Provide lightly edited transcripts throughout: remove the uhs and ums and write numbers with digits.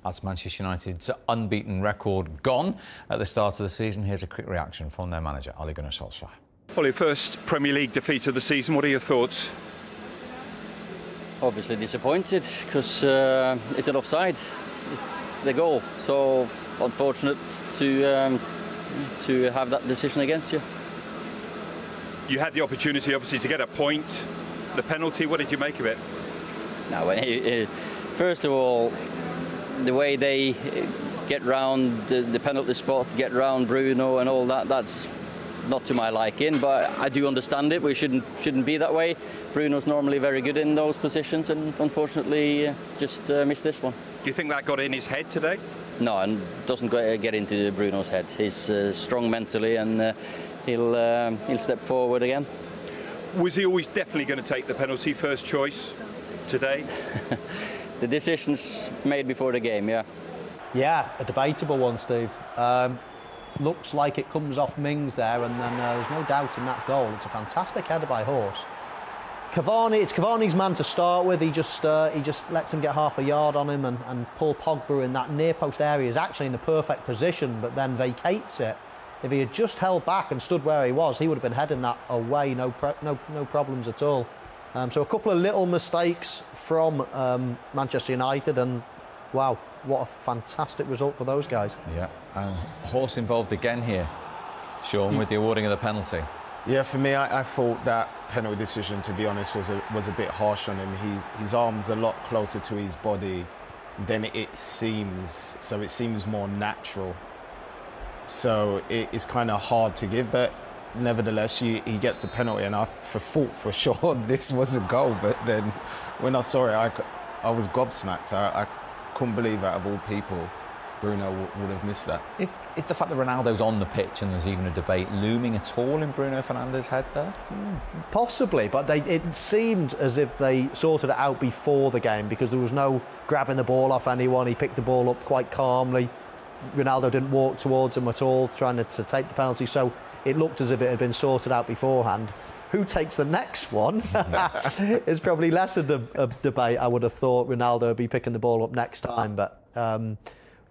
That's Manchester United's unbeaten record gone at the start of the season. Here's a quick reaction from their manager, Ole Gunnar Solskjaer. Well, your first Premier League defeat of the season. What are your thoughts? Obviously disappointed because it's an offside. It's the goal, so unfortunate to have that decision against you. You had the opportunity, obviously, to get a point. The penalty, what did you make of it? Now, first of all, the way they get round the penalty spot, get round Bruno and all that, that's not to my liking, but I do understand it. We shouldn't be that way. Bruno's normally very good in those positions, and unfortunately just missed this one. Do you think that got in his head today? No, and doesn't get into Bruno's head. He's strong mentally, and he'll step forward again. Was he always definitely going to take the penalty, first choice today? The decision's made before the game, yeah. Yeah, a debatable one, Steve. Looks like it comes off Mings there, and then there's no doubt in that goal. It's a fantastic header by Horse. It's Cavani's man to start with. He just lets him get half a yard on him, and Paul Pogba in that near post area is actually in the perfect position, but then vacates it. If he had just held back and stood where he was, he would have been heading that away, no problems at all. So a couple of little mistakes from Manchester United, and wow, what a fantastic result for those guys. Yeah, Horse involved again here, Sean, with the awarding of the penalty. Yeah, for me, I thought that penalty decision, to be honest, was a bit harsh on him. His arm's a lot closer to his body than it seems, so it seems more natural. So it's kind of hard to give, but nevertheless, he gets the penalty, and I thought for sure this was a goal. But then when I saw it, I was gobsmacked. I couldn't believe, out of all people, Bruno would have missed that. Is the fact that Ronaldo's on the pitch and there's even a debate looming at all in Bruno Fernandes' head there? Possibly, but it seemed as if they sorted it out before the game, because there was no grabbing the ball off anyone. He picked the ball up quite calmly. Ronaldo didn't walk towards him at all, trying to take the penalty, so it looked as if it had been sorted out beforehand. Who takes the next one is probably less of a debate. I would have thought Ronaldo would be picking the ball up next time, but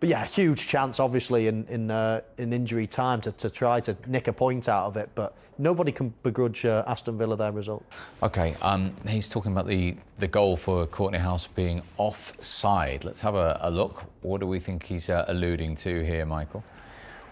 yeah, huge chance obviously in injury time to try to nick a point out of it, but nobody can begrudge Aston Villa their result. Okay, he's talking about the goal for Courtney House being offside. Let's have a look. What do we think he's alluding to here, Michael?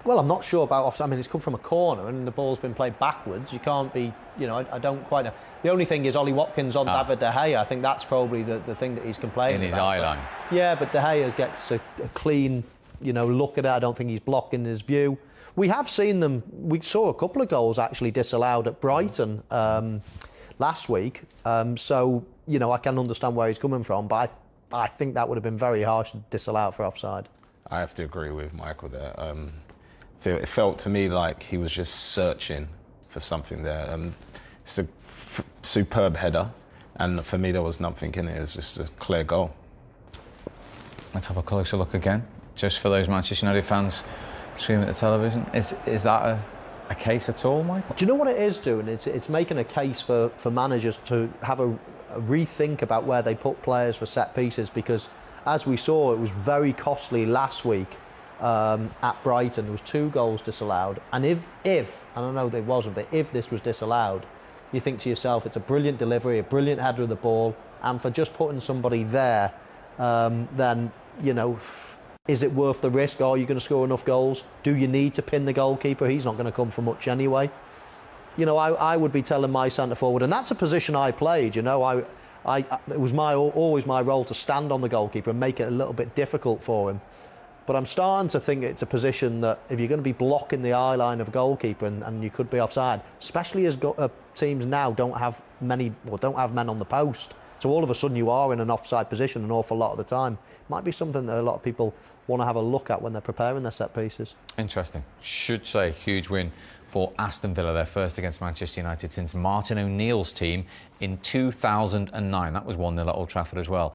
Well, I'm not sure about offside. I mean, it's come from a corner and the ball's been played backwards. You can't be, I don't quite know. The only thing is Ollie Watkins on David De Gea. I think that's probably the thing that he's complaining about. In his eye line. Yeah, but De Gea gets a clean, look at it. I don't think he's blocking his view. We have seen them. We saw a couple of goals actually disallowed at Brighton last week. So, I can understand where he's coming from, but I think that would have been very harsh to disallow for offside. I have to agree with Michael there. It felt to me like he was just searching for something there. It's a superb header, and for me there was nothing in it. It was just a clear goal. Let's have a closer look again, just for those Manchester United fans streaming at the television. Is that a case at all, Michael? Do you know what it is doing? It's making a case for managers to have a rethink about where they put players for set pieces, because as we saw, it was very costly last week. At Brighton, there was 2 goals disallowed, and if and I know there wasn't, but if this was disallowed, you think to yourself, it's a brilliant delivery, a brilliant header of the ball, and for just putting somebody there, then is it worth the risk? Are you going to score enough goals? Do you need to pin the goalkeeper? He's not going to come for much anyway. I would be telling my centre forward, and that's a position I played. It was always my role to stand on the goalkeeper and make it a little bit difficult for him. But I'm starting to think it's a position that if you're going to be blocking the eye line of a goalkeeper and you could be offside, especially as teams now don't have men on the post, so all of a sudden you are in an offside position an awful lot of the time. Might be something that a lot of people want to have a look at when they're preparing their set pieces. Interesting. Should say huge win for Aston Villa, their first against Manchester United since Martin O'Neill's team in 2009. That was 1-0 at Old Trafford as well.